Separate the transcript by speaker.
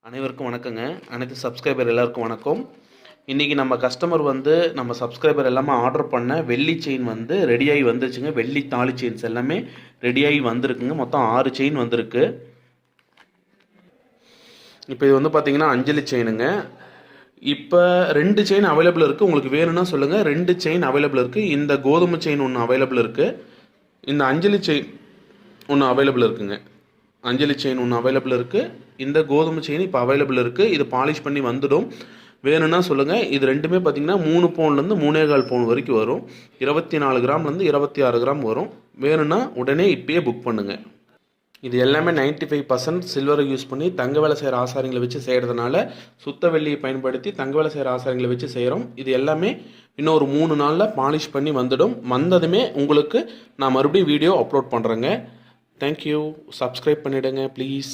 Speaker 1: அனைவருக்கும் வணக்கங்க. அனைத்து சப்ஸ்கிரைபர் எல்லாருக்கும் வணக்கம். இன்றைக்கி நம்ம கஸ்டமர் நம்ம சப்ஸ்கிரைபர் எல்லாமே ஆர்டர் பண்ண வெள்ளி செயின் ரெடியாகி வந்துருச்சுங்க. வெள்ளி தாலி செயின்ஸ் எல்லாமே ரெடியாகி வந்திருக்குங்க. மொத்தம் 6 செயின் வந்திருக்கு. இப்போ இது பார்த்திங்கன்னா அஞ்சலி செயினுங்க. இப்போ 2 செயின் அவைலபிள் இருக்குது. உங்களுக்கு வேணும்னா சொல்லுங்கள். 2 செயின் அவைலபிள் இருக்குது. இந்த கோதுமை செயின் ஒன்று அவைலபிள் இருக்குது. இந்த அஞ்சலி செயின் ஒன்று அவைலபிள் இருக்குங்க. அஞ்சலி செயின் ஒன்று அவைலபிள் இருக்குது. இந்த கோதுமை செயின் இப்போ அவைலபிள் இருக்குது. இது பாலிஷ் பண்ணி வந்துடும். வேணும்னா சொல்லுங்கள். இது ரெண்டுமே பார்த்திங்கன்னா 3 பவுன்லேருந்து 3.25 பவுன் வரைக்கும் வரும். 24 கிராம்லேருந்து 26 கிராம் வரும். வேணும்னா உடனே இப்பயே புக் பண்ணுங்கள். இது எல்லாமே 95% சில்வரை யூஸ் பண்ணி தங்க வேலை செய்கிற ஆசாரிங்களை வச்சு செய்கிறதுனால சுத்த வெள்ளியை பயன்படுத்தி தங்க வேலை செய்கிற ஆசாரிங்களை வச்சு செய்கிறோம். இது எல்லாமே இன்னும் ஒரு 3 நாளில் பாலிஷ் பண்ணி வந்துடும். வந்ததுமே உங்களுக்கு நான் மறுபடியும் வீடியோ அப்லோட் பண்ணுறேங்க. தேங்க்யூ. சப்ஸ்கிரைப் பண்ணிவிடுங்க ப்ளீஸ்.